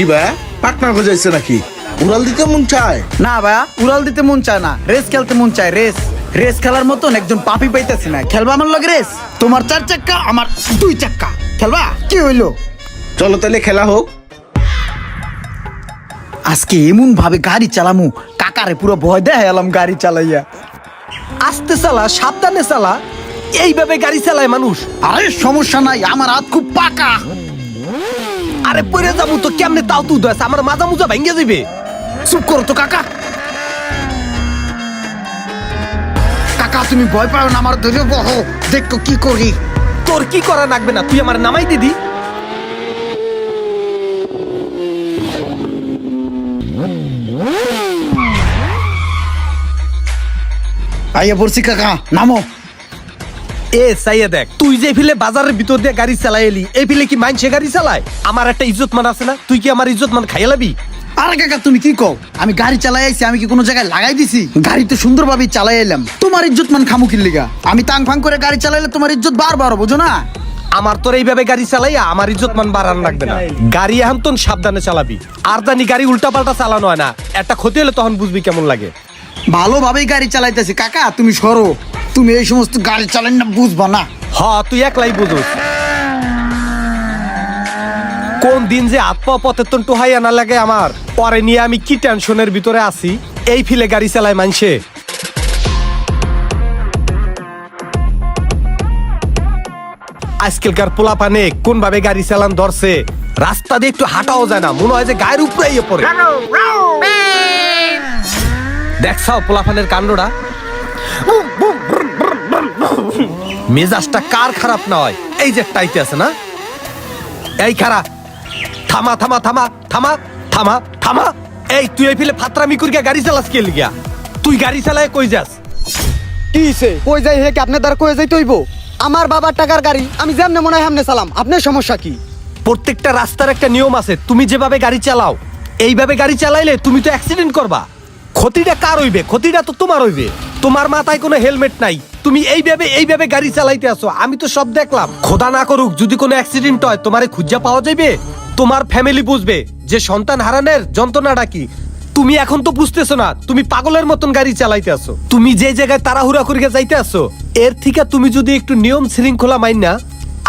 কি ভাই পার্টনার খোঁজাইছে নাকি? উড়াল দিতে মন চায়? না ভাইয়া, উড়াল দিতে মন চায় না, রেস খেলতে মন চায়। রেস রেস খেলার মতন একজন পাপি পাইতেছি না। খেলবা আমার লগে রেস? তোমার 4 চাক্কা, আমার 2 চাক্কা। খেলবা? কি হইলো? চলো তাহলে খেলা হোক। আজকে এমন ভাবে গাড়ি চালামু, কাকারে পুরো ভয় দেখালাম গাড়ি চালাইয়া। আস্তে চালা, সাবধানে চালা। এইভাবে গাড়ি চালায় মানুষ। আরে সমস্যা নাই, আমার হাত খুব পাকা। আরে পরে যাবো তো কেমনে, তাও তুই দোষ, আমার মাজা মুজা ভেঙে যাবে। চুপ করো তো কাকা। কাকা তুমি ভয় পাও না, আমার ধরে বহো, দেখো কি করি। তোর কি করা লাগবে না, তুই আমার নামাই দিদি। আইয়া পড়ছি কাকা, নামো। এ চাইয়া দেখ, তুই যে ফিলে বাজারের ভিতর দিয়ে গাড়ি চালাই এলি, এই ফিলে কি মাইনসে গাড়ি চালায়? আমার একটা ইজ্জত মান আছে না, তুই কি আমার ইজ্জত মান খাইয়া লাবি? আরে কাকা তুমি কি কও? আমি গাড়ি চালাই আইছি, আমি কি কোনো জায়গায় লাগাই দিছি? গাড়ি তো সুন্দরভাবে চালাই এলাম, তোমার ইজ্জত মান খামু কি লিগা? আমি তাং ফাং করে গাড়ি চালাইলে তোমার ইজ্জত বারবার বুঝো না? আমার তোর এইভাবে গাড়ি চালাইয়া আমার ইজ্জত মান বাড়ান লাগবে না। গাড়ি এখন তো সাবধানে চালাবি, আর জানি গাড়ি উল্টা পাল্টা চালানো হয় না। একটা ক্ষতি হলে তখন বুঝবি কেমন লাগে। ভালোভাবেই গাড়ি চালাইতেছি কাকা, তুমি সরো। তুমি এই সমস্ত গাড়ি চালাই না, বুঝবা না। হ তুই একলাই বুঝোস। কোন দিন যে হাত পা পথে তো টোহাইয়া না লাগে আমার, পরে নিয়ে আমি কি টেনশনের ভিতরে আছি। এই ফিলে গাড়ি চালায় মানছে। আজকালকার পোলাপানে কোন ভাবে গাড়ি চালান ধরছে, রাস্তা দিয়ে একটু হাঁটাও যায় না, মনে হয় যে গায়ের উপরে পড়ে। দেখছাও পোলাপানের কাণ্ডটা। মেজাজটা কার খারাপ নয়, এই যে টাইতে আছে না। এই খারা, থামা থামা থামা থামা থামা থামা। এই তুই এই ফিলে ফাতরামি করিয়া গাড়ি চালাস কে লিগা? তুই গাড়ি চালায় কই যাস? কি হইছে? কই যাই হে, কি আপনার দ্বারা কই যাইতে হইব? আমার বাবার টাকার গাড়ি, আমি যেমনে মনে হয় হেমনে চালাম। আপনার সমস্যা কি? প্রত্যেকটা রাস্তার একটা নিয়ম আছে, তুমি যেভাবে গাড়ি চালাও এইভাবে গাড়ি চালাইলে তুমি তো অ্যাক্সিডেন্ট করবা। ক্ষতিটা কার হইবে? ক্ষতিটা তো তোমার হইবে। তোমার মাথায় কোনো হেলমেট নাই, তুমি এইভাবে গাড়ি চালাইতে আসো। আমি তো সব দেখলাম। খোদা না করুক যদি কোনো অ্যাক্সিডেন্ট হয়, তোমারে খুঁজা পাওয়া যাবে, তোমার ফ্যামিলি বুঝবে যে সন্তান হারানোর যন্ত্রণাটা কি। তুমি এখন তো বুঝতেছো না, তুমি পাগলের মতন গাড়ি চালাইতে আসো। তুমি যে জায়গায় তাড়াহুড়া করিয়া যাইতে আসো, এর থেকে তুমি যদি একটু নিয়ম শৃঙ্খলা মাইনা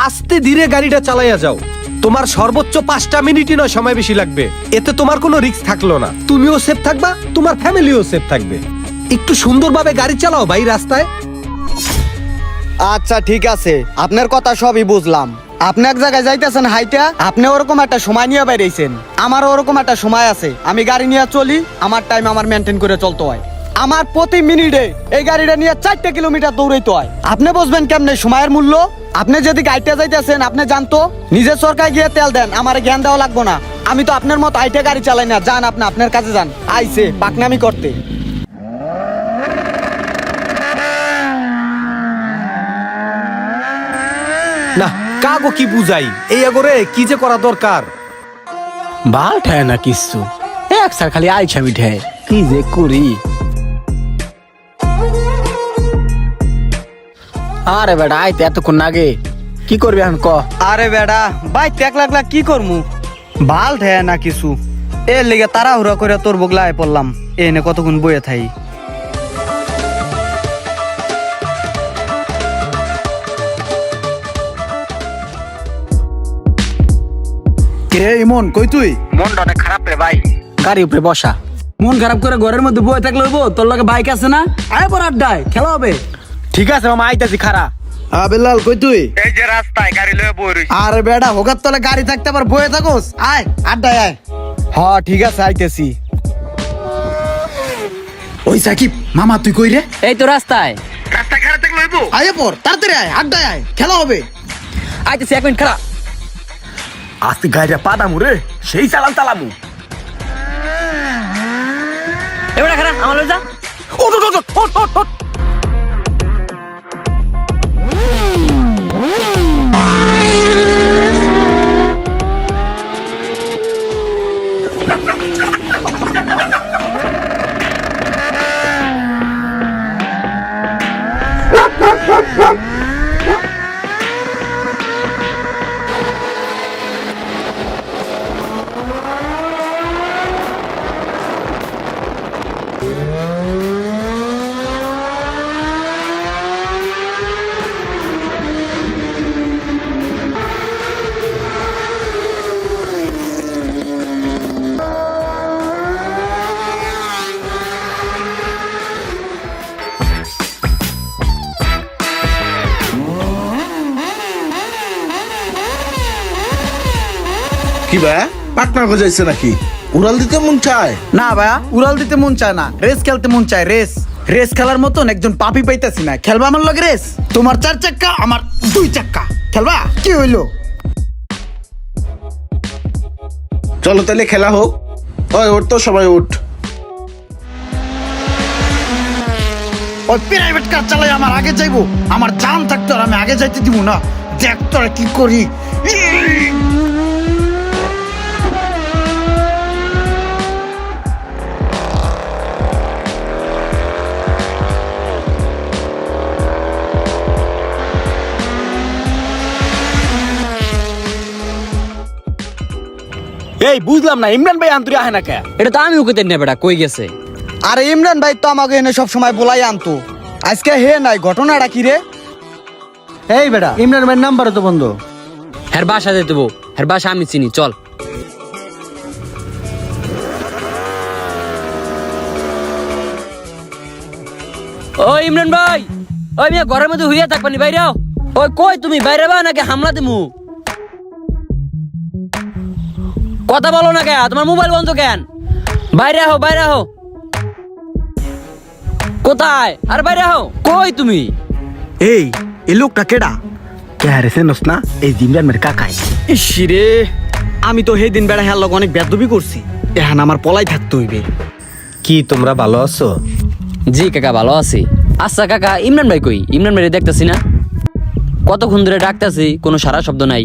আস্তে ধীরে গাড়িটা চালাইয়া যাও, তোমার সর্বোচ্চ 5টা মিনিটই নয় সময় বেশি লাগবে। এতে তোমার কোনো রিস্ক থাকলো না, তুমিও সেফ থাকবা, তোমার ফ্যামিলিও সেফ থাকবে। একটু সুন্দরভাবে গাড়ি চালাও ভাই রাস্তায়। আচ্ছা ঠিক আছে, আপনার কথা সবই বুঝলাম। আপনি এক জায়গায় যাইতেছেন হাইটা, আপনি ওরকম একটা সময় নিয়ে বাইরেছেন, আমারও ওরকম একটা সময় আছে। আমি গাড়ি নিয়ে চলি, আমার টাইম আমার মেনটেন করে চলতে হয়। আমার প্রতি মিনিটে এই গাড়িটা নিয়ে 4 কিলোমিটার দৌড়াইতে হয়। আপনি বুঝবেন কেমনে সময়ের মূল্য? আপনি যদি গাড়িটা যাইতেছেন, আপনি জানতো নিজের সরকার গিয়ে তেল দেন, আমার জ্ঞান দেওয়া লাগবো না। আমি তো আপনার মতো আইটে গাড়ি চালাই না। যান আপনি আপনার কাছে যান। আইছে পাকনামি করতে। না কাগো কি বুঝাই, এই আগরে কি যে করা দরকার। ভাল ঠায় না কিছু, একসার খালি আইছা মিঠে কি যে করি। আরে বেটা আইতে এতক্ষণ আগে কি করবি এখন ক? আরে বেড়া ভাই 1 লাখ লাখ কি করমু, ভাল ঠেয়া না কিছু। এর লেগে তাড়াহুড়া করে তোর বগলায় পড়লাম। এনে কতক্ষণ বইয়ে থাই। কে ইমন, কই তুই? মনটা অনেক খারাপ রে ভাই। গাড়ি উপরে বসা। মন খারাপ করে ঘরের মধ্যে বয়ে থাকলে হইব? তোর লগে বাইক আছে না? আয় পর আড্ডায় খেলা হবে। ঠিক আছে মামা, আইতাছি খারা। হ্যাঁ বেলাল, কই তুই? এই যে রাস্তায় গাড়ি লয়ে বই রইছি। আরে বেটা, হোগার তলে গাড়ি থাকতে আবার বয়ে থাকোস? আয় আড্ডায় আয়। হ্যাঁ ঠিক আছে, আইতেছি। ওই সাকিব মামা, তুই কই রে? এই তো রাস্তায়। রাস্তা খারাপ থাকলে হইব? আয় পর তাড়াতাড়ি আয়, আড্ডায় আয়, খেলা হবে। আইতেছি 1 মিনিট খারা। আজকে গাড়িটা পাদামু রে, সেই চালান চালামু। এবার খারা আমার লয়ে যা। ওঠ ওঠ ওঠ ওঠ ওঠ ওঠ। কি ভাইয়া পাটনা গজাইছে নাকি? উড়াল দিতে মন চায়? না ভাইয়া, উড়াল দিতে মন চায় না, রেস খেলতে মন চায়। রেস রেস খেলার মতন একজন পাপি পাইতাছি না। খেলবা আমার লগে রেস? তোমার 4 চাক্কা, আমার 2 চাক্কা। খেলবা? কি হইলো? চলো তাহলে খেলা হোক। ওই ওঠ তো, সবাই ওঠ। ওই প্রাইভেট কার চালাই আমার আগে যাইবো, আমার জান থাকতো আর আমি আগে যাইতে দিব না। দেখ তোরা কি করি। এই বুঝলাম না, ইমরান ভাই আন্তরি আহে না কে? এটা তো আমি ওকে না বেটা, কই গেছে? আরে ইমরান ভাই তো আমাকে এনে সব সময় বলাই আনতো, আজকে হে নাই, ঘটনাটা কি রে? এই বেটা, ইমরান ভাইয়ের নাম্বার তো বন্ধ। হ্যার বাসা যেতে দেবো, হ্যার বাসা আমি চিনি, চল। ও ইমরান ভাই, ওই মিয়া ঘরের মধ্যে হইয়া থাকবানি, বাইরে আও। ওই কই তুমি, বাইরে বা নাকি হামলা দিমু? কথা বলো না কেন? তোমার মোবাইল বন্ধ কেন? বাইরে আহো, বাইরে আহো। কোথায়? আর বাইরে আহো। কই তুমি? এই লোকটা কেডা? কে হারেছে নস না? এই ইমরান ভাইয়ের কাকাই। ইসিরে, আমি তো সেই দিন বেড়া হেয়ার লগে অনেক বেদবি করছি, এখন আমার পলাই থাকতে হইবে। কি তোমরা ভালো আছো? জি কাকা, ভালো আছি। আচ্ছা কাকা, ইমরান ভাই কই? ইমরান ভাই দেখতেছি না, কতক্ষণ ধরে ডাকতেছি, কোনো সারা শব্দ নাই।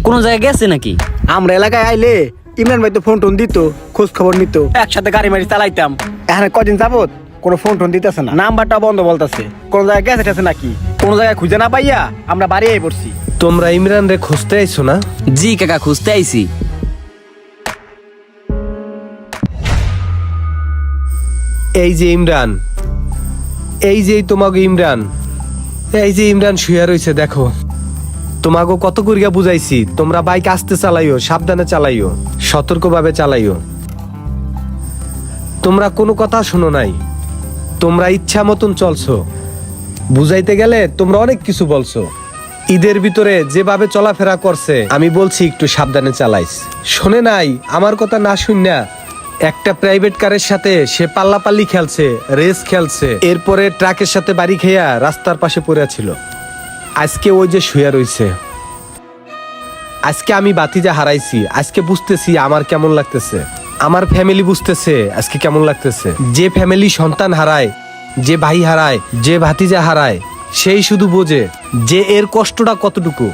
কোন জায়গায় গেছে নাকি? আমরা এলাকায় আইলে ইমরান ভাই তো ফোন টোন দিত, খোঁজ খবর নিত, একসাথে গাড়ি মারি চালাইতাম। এখন কদিন যাবত কোনো ফোন টোন দিতেছে না, নাম্বারটা বন্ধ বলতেছে। কোন জায়গায় গেছে টেছে নাকি? কোন জায়গায় খুঁজে না পাইয়া আমরা বাড়ি আই পড়ছি। তোমরা ইমরান রে খুঁজতে আইছো না? জি কাকা, খুঁজতে আইছি। এই যে ইমরান, এই যে তোমাকে ইমরান, এই যে ইমরান শুয়ে রয়েছে দেখো। তোমাকে কত করিয়া বুঝাইছি, তোমরা বাইক আস্তে চালাইও, সাবধানে চালাইও, সতর্কভাবে চালাইও। তোমরা কোনো কথা শোনো নাই, তোমরা ইচ্ছা মতন চলছো। বুঝাইতে গেলে তোমরা অনেক কিছু বলছো। ঈদের ভিতরে যেভাবে চলাফেরা করছে, আমি বলছি একটু সাবধানে চালাইস। শোনে নাই, আমার কথা না শুননা একটা প্রাইভেট কারের সাথে সে পাল্লাপাল্লি খেলছে, রেস খেলছে, এরপরে ট্রাকের সাথে বাড়ি খেয়া রাস্তার পাশে পড়ে ছিল। আজকে ওই যে শুয়ে রইছে। আজকে আমি বাতিজা হারাইছি, আজকে বুঝতেছি আমার কেমন লাগতেছে, আমার ফ্যামিলি বুঝতেছে আজকে কেমন লাগতেছে। যে ফ্যামিলি সন্তান হারায়, যে ভাই হারায়, যে ভাতিজা হারায়, সেই শুধু বোঝে যে এর কষ্টটা কতটুকু।